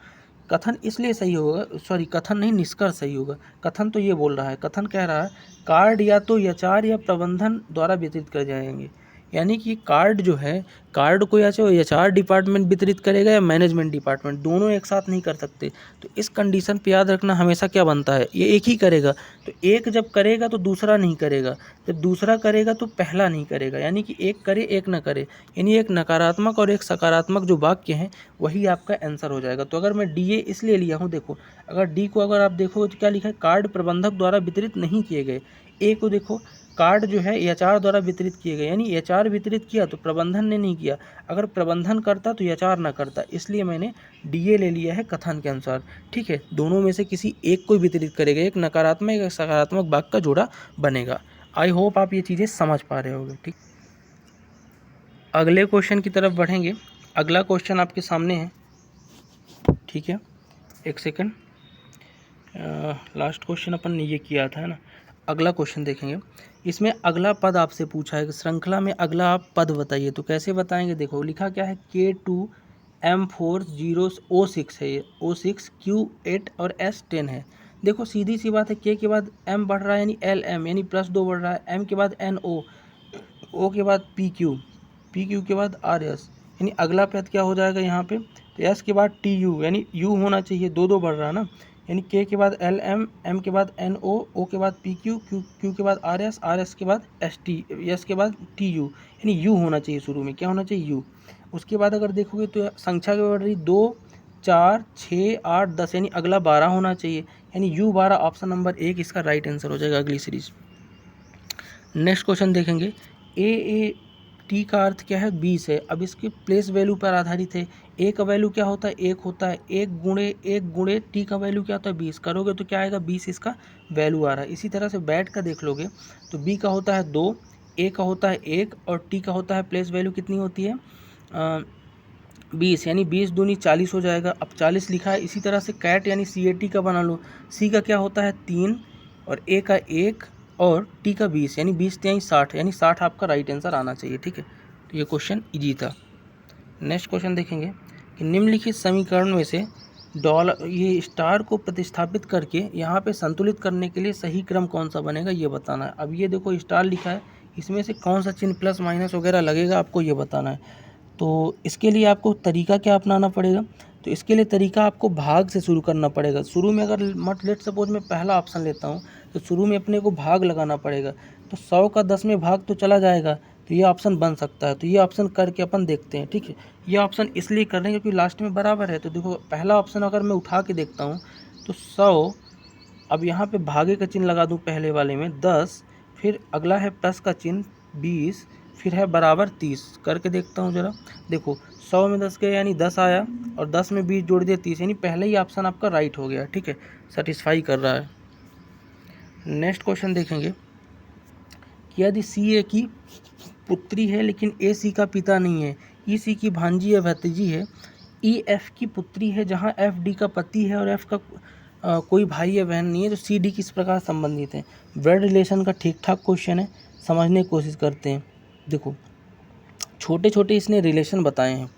कथन इसलिए सही होगा, सॉरी कथन नहीं, निष्कर्ष सही होगा। कथन तो ये बोल रहा है, कथन कह रहा है कार्ड या तो एचआर या प्रबंधन द्वारा वितरित कर जाएंगे, यानी कि कार्ड जो है, कार्ड को या तो एचआर डिपार्टमेंट वितरित करेगा या मैनेजमेंट डिपार्टमेंट, दोनों एक साथ नहीं कर सकते। तो इस कंडीशन पे याद रखना हमेशा क्या बनता है, ये एक ही करेगा। तो एक जब करेगा तो दूसरा नहीं करेगा, जब दूसरा करेगा तो पहला नहीं करेगा, यानी कि एक करे एक ना करे, यानी एक नकारात्मक और एक सकारात्मक जो वाक्य हैं वही आपका आंसर हो जाएगा। तो अगर मैं DA इसलिए लिया हूँ, देखो अगर डी को अगर आप देखोगे तो क्या लिखा है, कार्ड प्रबंधक द्वारा वितरित नहीं किए गए। ए को देखो, कार्ड जो है एचआर द्वारा वितरित किए गए, यानी एचआर वितरित किया तो प्रबंधन ने नहीं किया, अगर प्रबंधन करता तो एचआर ना करता, इसलिए मैंने DA ले लिया है कथन के अनुसार। ठीक है, दोनों में से किसी एक को वितरित करेगा, एक नकारात्मक एक सकारात्मक वाक्य का जोड़ा बनेगा। आई होप आप ये चीज़ें समझ पा रहे होगे। ठीक, अगले क्वेश्चन की तरफ बढ़ेंगे। अगला क्वेश्चन आपके सामने है, ठीक है, एक सेकंड, लास्ट क्वेश्चन अपन ने ये किया था, है ना। अगला क्वेश्चन देखेंगे, इसमें अगला पद आपसे पूछा है कि श्रृंखला में अगला आप पद बताइए। तो कैसे बताएंगे, देखो लिखा क्या है, K2M40O6 है, ये O6 Q8 और S10 है। देखो सीधी सी बात है, K के बाद M बढ़ रहा है यानी LM यानी +2 बढ़ रहा है, M के बाद NO, O के बाद PQ, PQ के बाद RS, यानी अगला पद क्या हो जाएगा यहाँ पे, तो S के बाद TU यानी U होना चाहिए, 2-2 बढ़ रहा है ना, यानी K के बाद LM, M के बाद NO, O के बाद PQ, Q के बाद RS, RS के बाद ST, S के बाद TU, यानी U होना चाहिए शुरू में, क्या होना चाहिए U। उसके बाद अगर देखोगे तो संख्या की बढ़ रही 2, 4, 6, 8, 10, यानी अगला 12 होना चाहिए, यानी U12 ऑप्शन नंबर 1 इसका राइट आंसर हो जाएगा अगली सीरीज। नेक्स्ट क्वेश्चन देखेंगे, AAT का अर्थ क्या है, 20 है। अब इसके प्लेस वैल्यू पर आधारित है। ए का वैल्यू क्या होता है, 1 होता है, 1 गुणे टी का वैल्यू क्या होता है, 20, करोगे तो क्या आएगा, 20 इसका वैल्यू आ रहा है। इसी तरह से बैट का देख लोगे तो बी का होता है 2, ए का होता है 1 और टी का होता है प्लेस वैल्यू कितनी होती है 20, यानी 20 दूनी 40 हो जाएगा। अब 40 लिखा है। इसी तरह से कैट यानी CAT का बना लो, सी का क्या होता है 3 और ए का 1 और टी का 20, यानी 20 3 60, यानी 60 आपका राइट आंसर आना चाहिए। ठीक है, तो ये क्वेश्चन इजी था। नेक्स्ट क्वेश्चन देखेंगे कि निम्नलिखित समीकरण में से ये स्टार को प्रतिस्थापित करके यहाँ पे संतुलित करने के लिए सही क्रम कौन सा बनेगा ये बताना है। अब ये देखो स्टार लिखा है, इसमें से कौन सा चिन्ह प्लस माइनस वगैरह लगेगा आपको ये बताना है। तो इसके लिए आपको तरीका क्या अपनाना पड़ेगा, तो इसके लिए तरीका आपको भाग से शुरू करना पड़ेगा। शुरू में अगर लेट सपोज मैं पहला ऑप्शन लेता हूँ तो शुरू में अपने को भाग लगाना पड़ेगा, तो 100 का 10 में भाग तो चला जाएगा, तो ये ऑप्शन बन सकता है। तो ये ऑप्शन करके अपन देखते हैं, ठीक है। ये ऑप्शन इसलिए कर रहे हैं क्योंकि लास्ट में बराबर है। तो देखो पहला ऑप्शन अगर मैं उठा के देखता हूँ तो 100, अब यहाँ पे भागे का चिन्ह लगा दूँ पहले वाले में 10, फिर अगला है प्लस का चिन्ह 20, फिर है बराबर 30। करके देखता हूँ ज़रा। देखो 100 में 10 गया यानी 10 आया, और 10 में 20 जोड़ दिया 30, यानी पहले ही ऑप्शन आपका राइट हो गया, ठीक है, सेटिस्फाई कर रहा है। नेक्स्ट क्वेश्चन देखेंगे कि यदि सी ए की पुत्री है लेकिन ए सी का पिता नहीं है, ई सी की भांजी या भतीजी है, ई एफ की पुत्री है जहाँ एफ डी का पति है और एफ का कोई भाई या बहन नहीं है, तो सी डी किस प्रकार संबंधित है। ब्लड रिलेशन का ठीक ठाक क्वेश्चन है, समझने की कोशिश करते हैं। देखो छोटे छोटे इसने रिलेशन बताए हैं।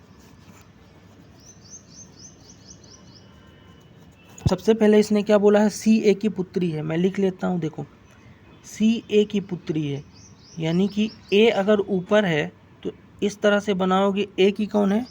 सबसे पहले इसने क्या बोला है, सी ए की पुत्री है। मैं लिख लेता हूँ, देखो सी ए की पुत्री है, यानी कि ए अगर ऊपर है तो इस तरह से बनाओगे, ए की कौन है,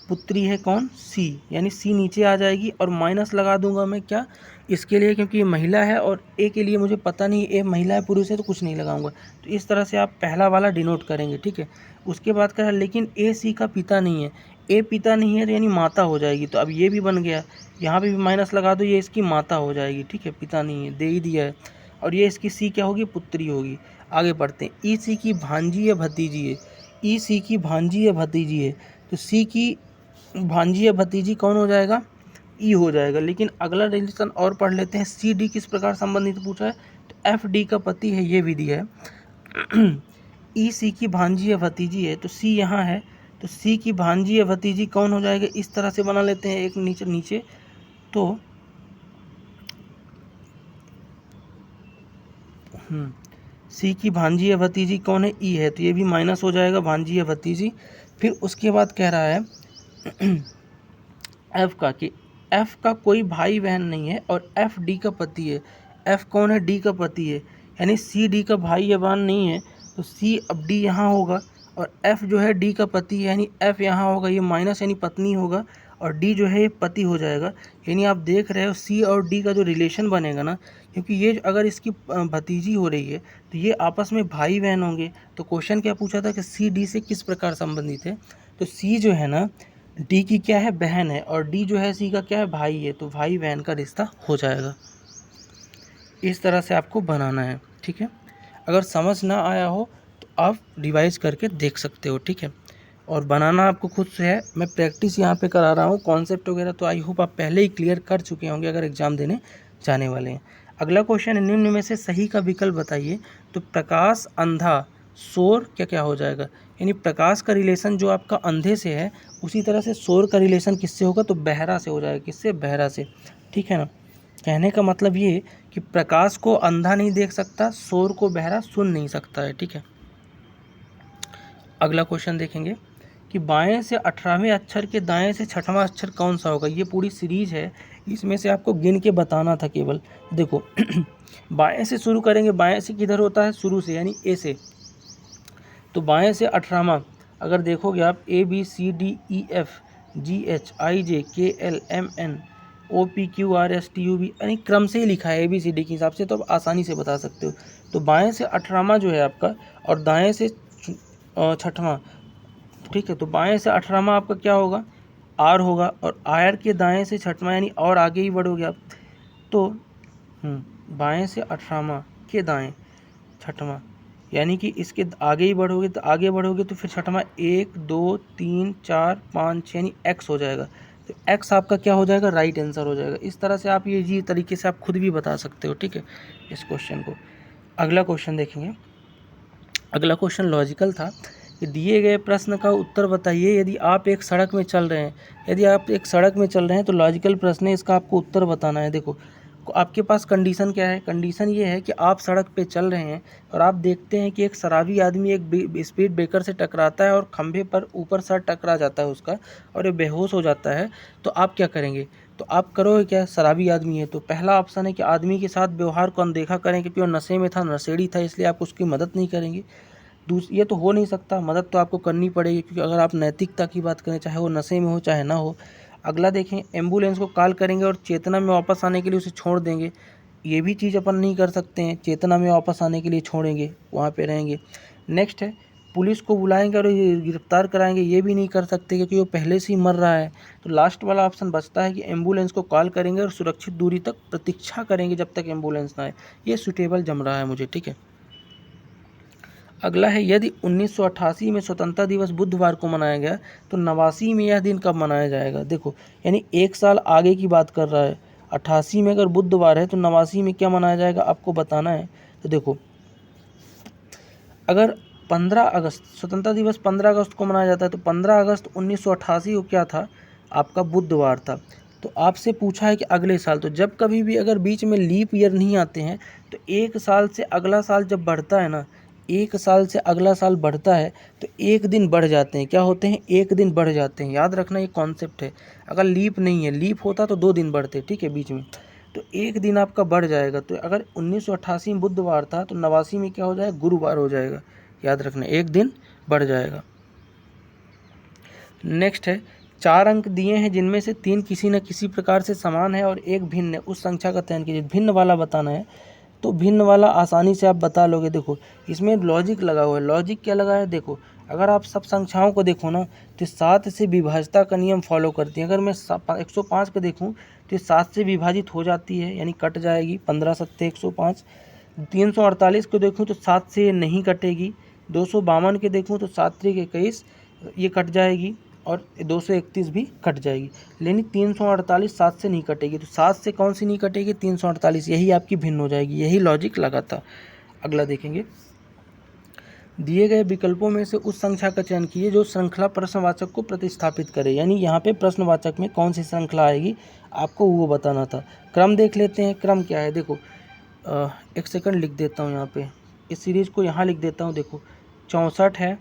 पुत्री है कौन, सी, यानी सी नीचे आ जाएगी और माइनस लगा दूंगा मैं क्या, इसके लिए क्योंकि ये महिला है और ए के लिए मुझे पता नहीं ए महिला है पुरुष है तो कुछ नहीं लगाऊंगा। तो इस तरह से आप पहला वाला डिनोट करेंगे, ठीक है। उसके बाद कह रहा है लेकिन ए सी का पिता नहीं है, ए पिता नहीं है तो यानी माता हो जाएगी। तो अब ये भी बन गया, यहाँ पे भी माइनस लगा दो, ये इसकी माता हो जाएगी, ठीक है, पिता नहीं है, दे ही दिया है। और ये इसकी सी क्या होगी, पुत्री होगी। आगे बढ़ते हैं, ई सी की भांजी या भतीजी है, ई सी की भांजी या भतीजी है, तो सी की भांजी या भतीजी कौन हो जाएगा, ई हो जाएगा। लेकिन अगला रिलेशन और पढ़ लेते हैं, सी डी किस प्रकार संबंधित पूछा है, तो एफ डी का पति है, ये विधि है। ई सी की भांजी या भतीजी है, तो सी यहाँ है, तो सी की भांजी या भतीजी कौन हो जाएगा, इस तरह से बना लेते हैं एक नीचे नीचे। तो सी की भांजी या भतीजी कौन है, ई है, तो ये भी माइनस हो जाएगा, भांजी या भतीजी। फिर उसके बाद कह रहा है एफ का, कि एफ का कोई भाई बहन नहीं है और एफ डी का पति है। एफ कौन है, डी का पति है, यानी सी डी का भाई या बहन नहीं है, तो सी अब डी यहाँ होगा, और एफ जो है डी का पति है, यानी एफ यहाँ होगा, ये माइनस यानी पत्नी होगा, और डी जो है ये पति हो जाएगा। यानी आप देख रहे हो सी और डी का जो रिलेशन बनेगा ना, क्योंकि ये अगर इसकी भतीजी हो रही है तो ये आपस में भाई बहन होंगे। तो क्वेश्चन क्या पूछा था कि सी डी से किस प्रकार संबंधित है, तो सी जो है ना डी की क्या है, बहन है, और डी जो है सी का क्या है, भाई है, तो भाई बहन का रिश्ता हो जाएगा। इस तरह से आपको बनाना है, ठीक है। अगर समझ ना आया हो तो आप रिवाइज करके देख सकते हो, ठीक है। और बनाना आपको खुद से है, मैं प्रैक्टिस यहाँ पे करा रहा हूँ, कॉन्सेप्ट वगैरह तो आई होप आप पहले ही क्लियर कर चुके होंगे अगर एग्ज़ाम देने जाने वाले हैं। अगला क्वेश्चन है, निम्न में से सही का विकल्प बताइए। तो प्रकाश, अंधा, शोर क्या क्या हो जाएगा, यानी प्रकाश का रिलेशन जो आपका अंधे से है, उसी तरह से शोर का रिलेशन किससे होगा, तो बहरा से हो जाएगा। किससे, बहरा से, ठीक है ना। कहने का मतलब ये कि प्रकाश को अंधा नहीं देख सकता, शोर को बहरा सुन नहीं सकता है, ठीक है। अगला क्वेश्चन देखेंगे कि बाएं से 18वें अक्षर के दाएं से 6वां अक्षर कौन सा होगा। ये पूरी सीरीज है, इसमें से आपको गिन के बताना था केवल। देखो बाएं से शुरू करेंगे, बाएं से किधर होता है, शुरू से, यानी ए से। तो बाएं से 18वां अगर देखोगे आप, A B C D E F G H I J K L M N O P Q R S T U V, यानी क्रम से ही लिखा है ए बी सी डी के हिसाब से, तो आप आसानी से बता सकते हो। तो बाएं से 18वां जो है आपका, और दाएं से 6वां, ठीक है। तो बाएं से 18वां आपका क्या होगा, आर होगा, और आर के दाएं से 6वां, यानी और आगे ही बढ़ोगे आप। तो बाएं से 18वां के दाएं 6वां, यानी कि इसके आगे ही बढ़ोगे, तो आगे बढ़ोगे तो फिर 6वां 1 2 3 4 5 6, यानी एक्स हो जाएगा। तो एक्स आपका क्या हो जाएगा, राइट आंसर हो जाएगा। इस तरह से आप ये तरीके से आप खुद भी बता सकते हो, ठीक है, इस क्वेश्चन को। अगला क्वेश्चन देखेंगे। अगला क्वेश्चन लॉजिकल था कि दिए गए प्रश्न का उत्तर बताइए। यदि आप एक सड़क में चल रहे हैं, यदि आप एक सड़क में चल रहे हैं तो लॉजिकल प्रश्न है, इसका आपको उत्तर बताना है। देखो आपके पास कंडीशन क्या है, कंडीशन ये है कि आप सड़क पे चल रहे हैं और आप देखते हैं कि एक शराबी आदमी एक स्पीड ब्रेकर से टकराता है और खंभे पर ऊपर सर टकरा जाता है उसका और ये बेहोश हो जाता है। तो आप क्या करेंगे? तो आप करोगे क्या? शराबी आदमी है तो पहला ऑप्शन है कि आदमी के साथ व्यवहार को अनदेखा करें क्योंकि वो नशे में था, नशेड़ी था, इसलिए आप उसकी मदद नहीं करेंगे। ये तो हो नहीं सकता, मदद तो आपको करनी पड़ेगी क्योंकि अगर आप नैतिकता की बात करें, चाहे वो नशे में हो चाहे ना हो। अगला देखें, एम्बुलेंस को कॉल करेंगे और चेतना में वापस आने के लिए उसे छोड़ देंगे, ये भी चीज़ अपन नहीं कर सकते हैं। चेतना में वापस आने के लिए छोड़ेंगे, वहाँ पे रहेंगे। नेक्स्ट है, पुलिस को बुलाएंगे और गिरफ्तार कराएंगे, ये भी नहीं कर सकते क्योंकि वो पहले से ही मर रहा है। तो लास्ट वाला ऑप्शन बचता है कि एम्बुलेंस को कॉल करेंगे और सुरक्षित दूरी तक प्रतीक्षा करेंगे जब तक एम्बुलेंस ना आए। ये सूटेबल जम रहा है मुझे, ठीक है। अगला है, यदि 1988 में स्वतंत्रता दिवस बुधवार को मनाया गया तो 89 में यह दिन कब मनाया जाएगा? देखो, यानी 1 साल आगे की बात कर रहा है। 88 में अगर बुधवार है तो 89 में क्या मनाया जाएगा आपको बताना है। तो देखो, अगर 15 अगस्त, स्वतंत्रता दिवस 15 अगस्त को मनाया जाता है तो 15 अगस्त 1988 को क्या था? आपका बुधवार था। तो आपसे पूछा है कि अगले साल, तो जब कभी भी अगर बीच में लीप ईयर नहीं आते हैं तो 1 साल से अगला साल जब बढ़ता है ना, 1 साल से अगला साल बढ़ता है तो 1 दिन बढ़ जाते हैं। क्या होते हैं? 1 दिन बढ़ जाते हैं। याद रखना, ये कॉन्सेप्ट है। अगर लीप नहीं है, लीप होता तो 2 दिन बढ़ते, ठीक है, बीच में, तो 1 दिन आपका बढ़ जाएगा। तो अगर 1988 में बुधवार था तो 89 में क्या हो जाएगा? गुरुवार हो जाएगा। याद रखना, 1 दिन बढ़ जाएगा। नेक्स्ट है, 4 अंक दिए हैं जिनमें से 3 किसी न किसी प्रकार से समान है और 1 भिन्न है, उस संख्या का चयन कीजिए। भिन्न वाला बताना है, तो भिन्न वाला आसानी से आप बता लोगे। देखो, इसमें लॉजिक लगा हुआ है। लॉजिक क्या लगा है? देखो, अगर आप सब संख्याओं को देखो ना तो 7 से विभाज्यता का नियम फॉलो करती है। अगर मैं 105 को देखूं तो 7 से विभाजित हो जाती है, यानी कट जाएगी। 15 सत्ते 105। 348 को देखूं तो 7 से नहीं कटेगी। 252 के देखूं तो 7 त्रिक 21, ये कट जाएगी और 231 भी कट जाएगी। लेकिन 348 7 से नहीं कटेगी, तो 7 से कौन सी नहीं कटेगी? 348, यही आपकी भिन्न हो जाएगी। यही लॉजिक लगा था। अगला देखेंगे, दिए गए विकल्पों में से उस संख्या का चयन कीजिए जो श्रृंखला प्रश्नवाचक को प्रतिस्थापित करे। यानी यहाँ पे प्रश्नवाचक में कौन सी श्रृंखला आएगी आपको वो बताना था। क्रम देख लेते हैं, क्रम क्या है? देखो, एक सेकंड लिख देता हूँ यहाँ पे, इस सीरीज को यहाँ लिख देता हूँ। देखो, 64 है,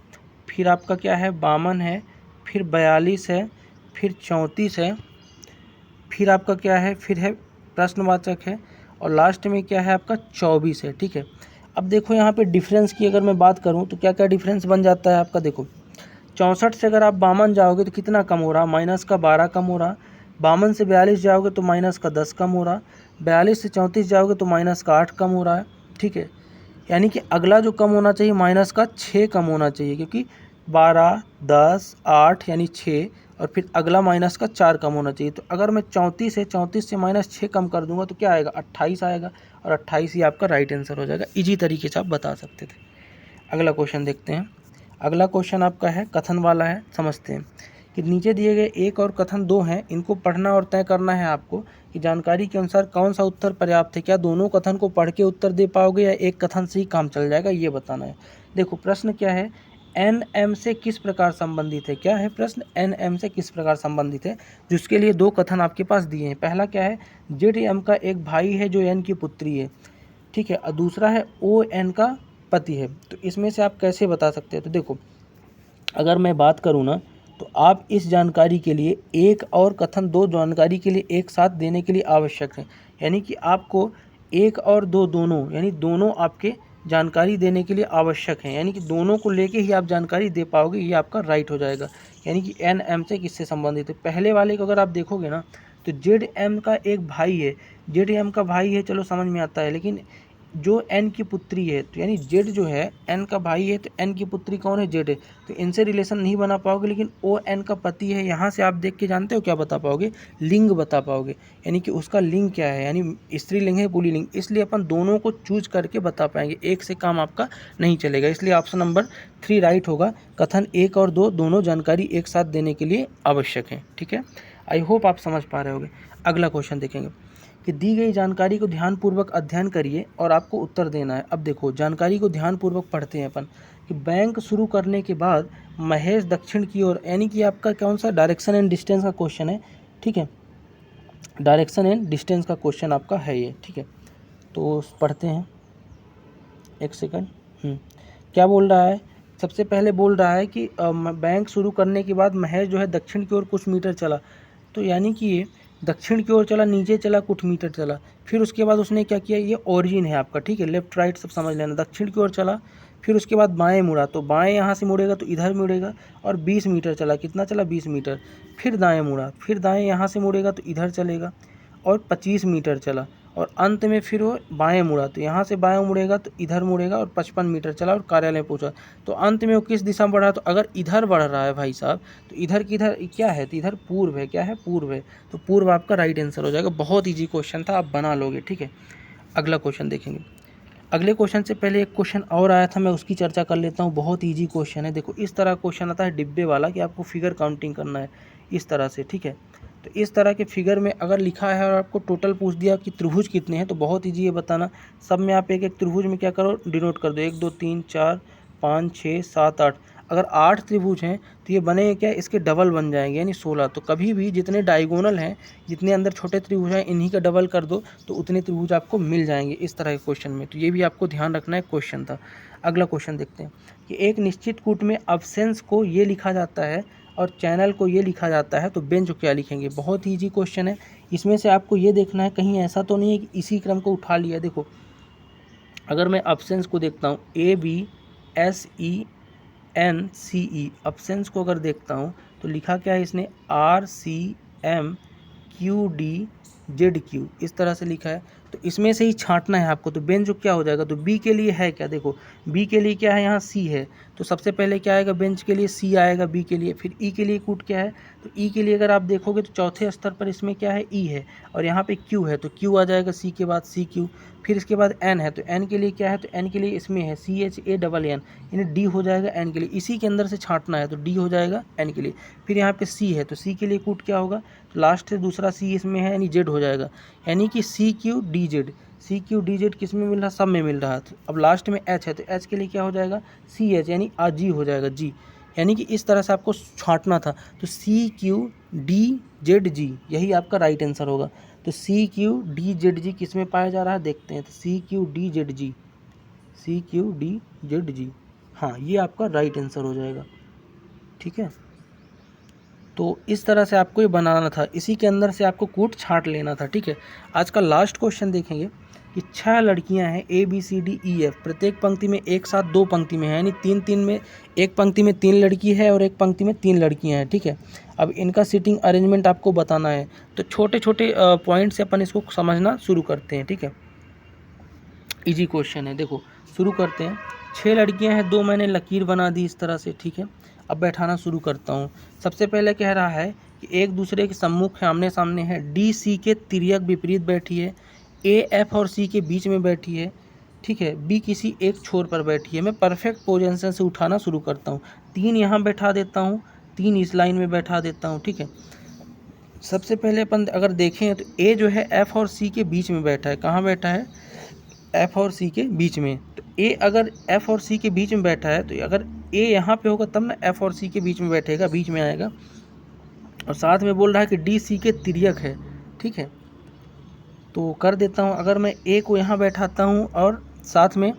फिर आपका क्या है? 52 है, फिर 42 है, फिर 34 है, फिर आपका क्या है? फिर है प्रश्नवाचक है, और लास्ट में क्या है आपका? 24 है, ठीक है। अब देखो यहाँ पे डिफरेंस की अगर मैं बात करूँ तो क्या क्या डिफरेंस बन जाता है आपका? देखो, 64 से अगर आप 52 जाओगे तो कितना कम हो रहा? माइनस का 12 कम हो रहा। 52 से 42 जाओगे तो माइनस का 10 कम हो रहा। 42 से 34 जाओगे तो माइनस का 8 कम हो रहा है, ठीक है। यानी कि अगला जो कम होना चाहिए माइनस का 6 कम होना चाहिए, क्योंकि 12, 10, 8 यानी 6, और फिर अगला माइनस का 4 कम होना चाहिए। तो अगर मैं 34 से माइनस 6 कम कर दूंगा तो क्या आएगा? 28 आएगा, और 28 ही आपका राइट आंसर हो जाएगा। इजी तरीके से आप बता सकते थे। अगला क्वेश्चन देखते हैं। अगला क्वेश्चन आपका है कथन वाला है, समझते हैं कि नीचे दिए गए एक और कथन 2 हैं, इनको पढ़ना और तय करना है आपको कि जानकारी के अनुसार कौन सा उत्तर पर्याप्त है। क्या दोनों कथन को पढ़ के उत्तर दे पाओगे या एक कथन से ही काम चल जाएगा, ये बताना है। देखो, प्रश्न क्या है? एन एम से किस प्रकार संबंधित है? क्या है प्रश्न? एन एम से किस प्रकार संबंधित है, जिसके लिए 2 कथन आपके पास दिए हैं। पहला क्या है? जेड एम का एक भाई है जो एन की पुत्री है, ठीक है, और दूसरा है ओ एन का पति है। तो इसमें से आप कैसे बता सकते हैं? तो देखो, अगर मैं बात करूँ ना तो आप इस जानकारी के लिए एक और कथन 2 जानकारी के लिए एक साथ देने के लिए आवश्यक है। यानी कि आपको 1 और 2 दोनों, यानी दोनों आपके जानकारी देने के लिए आवश्यक हैं। यानी कि दोनों को लेके ही आप जानकारी दे पाओगे, ये आपका राइट हो जाएगा। यानी कि एन एम से किससे संबंधित है? पहले वाले को अगर आप देखोगे ना तो जेड एम का एक भाई है। जेड एम का भाई है, चलो समझ में आता है, लेकिन जो एन की पुत्री है, तो यानी जेड जो है एन का भाई है, तो एन की पुत्री कौन है? जेड है। तो इनसे रिलेशन नहीं बना पाओगे, लेकिन ओ एन का पति है, यहाँ से आप देख के जानते हो क्या बता पाओगे? लिंग बता पाओगे, यानी कि उसका लिंग क्या है, यानी स्त्रीलिंग है पुल्लिंग। इसलिए अपन दोनों को चूज करके बता पाएंगे, एक से काम आपका नहीं चलेगा। इसलिए ऑप्शन नंबर 3 राइट होगा। कथन 1 और 2 दोनों जानकारी एक साथ देने के लिए आवश्यक है, ठीक है। आई होप आप समझ पा रहे होगे। अगला क्वेश्चन देखेंगे कि दी गई जानकारी को ध्यानपूर्वक अध्ययन करिए और आपको उत्तर देना है। अब देखो, जानकारी को ध्यानपूर्वक पढ़ते हैं अपन कि बैंक शुरू करने के बाद महेश दक्षिण की ओर, यानी कि आपका कौन सा? डायरेक्शन एंड डिस्टेंस का क्वेश्चन है, ठीक है। डायरेक्शन एंड डिस्टेंस का क्वेश्चन आपका है ये, ठीक है। तो पढ़ते हैं, एक सेकंड। क्या बोल रहा है, सबसे पहले बोल रहा है कि बैंक शुरू करने के बाद महेश जो है दक्षिण की ओर कुछ मीटर चला। तो यानी कि ये दक्षिण की ओर चला, नीचे चला, कुछ मीटर चला, फिर उसके बाद उसने क्या किया, ये ओरिजिन है आपका, ठीक है, लेफ्ट राइट सब समझ लेना। दक्षिण की ओर चला, फिर उसके बाद बाएं मुड़ा, तो बाएं यहाँ से मुड़ेगा तो इधर मुड़ेगा, और 20 मीटर चला, कितना चला 20 मीटर। फिर दाएं मुड़ा, फिर दाएं यहाँ से मुड़ेगा तो इधर चलेगा, और 25 मीटर चला, और अंत में फिर वो बाएं मुड़ा, तो यहाँ से बाएं मुड़ेगा तो इधर मुड़ेगा, और 55 मीटर चला और कार्यालय पहुँचा। तो अंत में वो किस दिशा में बढ़ रहा है, तो अगर इधर बढ़ रहा है भाई साहब, तो इधर किधर क्या है, तो इधर पूर्व है, क्या है, पूर्व है, तो पूर्व आपका राइट आंसर हो जाएगा। बहुत ईजी क्वेश्चन था, आप बना लोगे, ठीक है। अगला क्वेश्चन देखेंगे। अगले क्वेश्चन से पहले एक क्वेश्चन और आया था, मैं उसकी चर्चा कर लेता हूँ। बहुत ईजी क्वेश्चन है, देखो इस तरह क्वेश्चन आता है डिब्बे वाला, कि आपको फिगर काउंटिंग करना है इस तरह से, ठीक है। तो इस तरह के फिगर में अगर लिखा है और आपको टोटल पूछ दिया कि त्रिभुज कितने हैं, तो बहुत ईजी है बताना। सब में आप एक एक त्रिभुज में क्या करो, डिनोट कर दो, 1 2 3 4 5 6 7 8। अगर 8 त्रिभुज हैं तो ये बनेंगे क्या, इसके डबल बन जाएंगे, यानी 16। तो कभी भी जितने डायगोनल हैं, जितने अंदर छोटे त्रिभुज हैं, इन्हीं का डबल कर दो तो उतने त्रिभुज आपको मिल जाएंगे इस तरह के क्वेश्चन में। तो ये भी आपको ध्यान रखना है, क्वेश्चन था। अगला क्वेश्चन देखते हैं कि एक निश्चित कूट में अब्सेंस को ये लिखा जाता है और चैनल को ये लिखा जाता है, तो बेंच को क्या लिखेंगे। बहुत ईजी क्वेश्चन है, इसमें से आपको ये देखना है कहीं ऐसा तो नहीं है कि इसी क्रम को उठा लिया। देखो अगर मैं अब्सेंस को देखता हूँ, ABSENCE, अब्सेंस को अगर देखता हूँ तो लिखा क्या है इसने, RCMQDZQ, इस तरह से लिखा है। तो इसमें से ही छांटना है आपको। तो बेंच जो क्या हो जाएगा, तो बी के लिए है क्या, देखो बी के लिए क्या है, यहाँ सी है, तो सबसे पहले क्या आएगा, बेंच के लिए सी आएगा बी के लिए। फिर ई के लिए कूट क्या है, तो ई के लिए अगर आप देखोगे तो चौथे स्तर पर इसमें क्या है, ई है, और यहाँ पे क्यू है, तो क्यू आ जाएगा सी के बाद, सी क्यू। फिर इसके बाद एन है, तो एन के लिए क्या है, तो एन के लिए इसमें है CHANN, यानी डी हो जाएगा एन के लिए। इसी के अंदर से छांटना है, तो डी हो जाएगा एन के लिए। फिर यहाँ पे सी है, तो सी के लिए कूट क्या होगा, तो लास्ट से दूसरा सी इसमें है, यानी जेड हो जाएगा, यानी कि CQDZ। CQDZ किस में मिल रहा, सब में मिल रहा था। अब लास्ट में एच है, तो एच के लिए क्या हो जाएगा, CH, यानी जी हो जाएगा, जी, यानी कि इस तरह से आपको छांटना था। तो CQDZG यही आपका राइट आंसर होगा। तो CQDZG किस में पाया जा रहा है, देखते हैं। तो CQDZG, हाँ ये आपका राइट आंसर हो जाएगा, ठीक है। तो इस तरह से आपको ये बनाना था, इसी के अंदर से आपको कूट छांट लेना था, ठीक है। आज का लास्ट क्वेश्चन देखेंगे कि 6 लड़कियां हैं ABCDEF, प्रत्येक पंक्ति में एक साथ 2 पंक्ति में है, यानी 3-3 में, एक पंक्ति में 3 लड़की है और एक पंक्ति में 3 लड़कियां हैं, ठीक है। अब इनका सीटिंग अरेंजमेंट आपको बताना है। तो छोटे छोटे पॉइंट से अपन इसको समझना शुरू करते हैं, ठीक है। इजी क्वेश्चन है, देखो शुरू करते हैं। 6 लड़कियां हैं, 2 मैंने लकीर बना दी इस तरह से, ठीक है। अब बैठाना शुरू करता हूँ। सबसे पहले कह रहा है कि एक दूसरे के सम्मुख आमने सामने है, DC के तिर्यक विपरीत बैठी है, AF और C के बीच में बैठी है, ठीक है, B किसी एक छोर पर बैठी है। मैं परफेक्ट पोजीशन से उठाना शुरू करता हूँ। 3 यहाँ बैठा देता हूँ, 3 इस लाइन में बैठा देता हूँ, ठीक है। सबसे पहले अपन अगर देखें तो A जो है F और C के बीच में बैठा है। कहाँ बैठा है, F और C के बीच में। तो A अगर F और C के बीच में बैठा है, तो अगर A यहाँ पे होगा तब ना F और C के बीच में बैठेगा, बीच में आएगा। और साथ में बोल रहा है कि DC के तिर्यक है, ठीक है। तो कर देता हूँ, अगर मैं A को यहाँ बैठाता हूँ और साथ में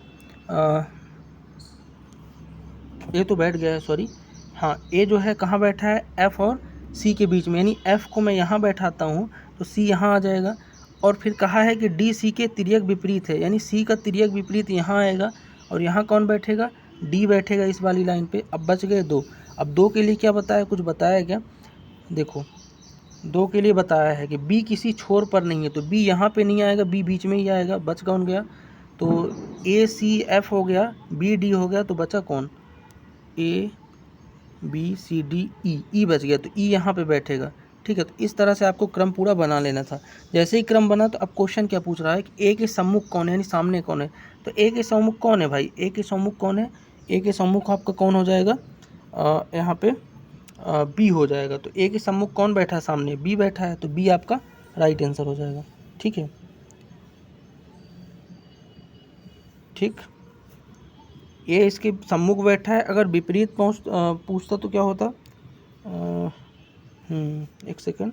A तो बैठ गया है, सॉरी, हाँ A जो है कहाँ बैठा है, F और C के बीच में, यानी F को मैं यहाँ बैठाता हूँ तो C यहाँ आ जाएगा। और फिर कहा है कि DC के तिर्यक विपरीत है, यानी C का तिर्यक विपरीत यहाँ आएगा, और यहाँ कौन बैठेगा, D बैठेगा इस वाली लाइन पे। अब बच गए 2। अब 2 के लिए क्या बताया, कुछ बताया क्या, देखो 2 के लिए बताया है कि B किसी छोर पर नहीं है, तो B यहाँ पे नहीं आएगा, B बीच में ही आएगा। बच कौन गया, तो ACF हो गया, BD हो गया, तो बचा कौन, ABCDE, ई बच गया, तो ई यहाँ पे बैठेगा, ठीक है। तो इस तरह से आपको क्रम पूरा बना लेना था। जैसे ही क्रम बना तो अब क्वेश्चन क्या पूछ रहा है कि ए के सम्मुख कौन है, यानी सामने कौन है। तो ए के सम्मुख कौन है भाई, ए के सम्मुख कौन है, ए के सम्मुख आपका कौन हो जाएगा, यहाँ पे बी हो जाएगा। तो ए के सम्मुख कौन बैठा है, सामने बी बैठा है, तो बी आपका राइट आंसर हो जाएगा, ठीक है, ठीक। ए इसके सम्मुख बैठा है, अगर विपरीत पूछता तो क्या होता, एक सेकंड,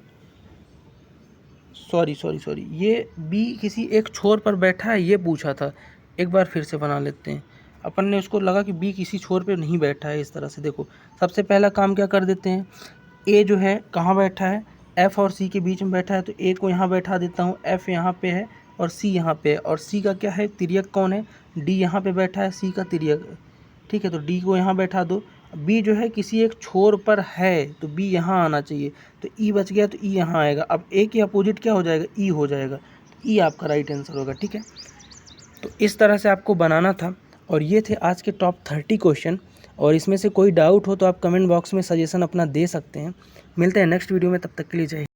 सॉरी ये बी किसी एक छोर पर बैठा है, ये पूछा था। एक बार फिर से बना लेते हैं। अपन ने उसको लगा कि बी किसी छोर पे नहीं बैठा है। इस तरह से देखो, सबसे पहला काम क्या कर देते हैं, ए जो है कहाँ बैठा है, एफ और सी के बीच में बैठा है, तो ए को यहाँ बैठा देता हूँ, एफ यहाँ पे है और सी यहाँ पे है, और सी का क्या है, तिर्यक कौन है, डी यहाँ पे बैठा है, सी का तिर्यक, ठीक है, तो डी को यहाँ बैठा दो। बी जो है किसी एक छोर पर है, तो बी यहाँ आना चाहिए, तो ई बच गया, तो ई यहाँ आएगा। अब ए के अपोजिट क्या हो जाएगा, ई हो जाएगा, ई आपका राइट आंसर होगा, ठीक है। तो इस तरह से आपको बनाना था, और ये थे आज के टॉप 30 क्वेश्चन। और इसमें से कोई डाउट हो तो आप कमेंट बॉक्स में सजेशन अपना दे सकते हैं। मिलते हैं नेक्स्ट वीडियो में, तब तक के लिए जय हिंद।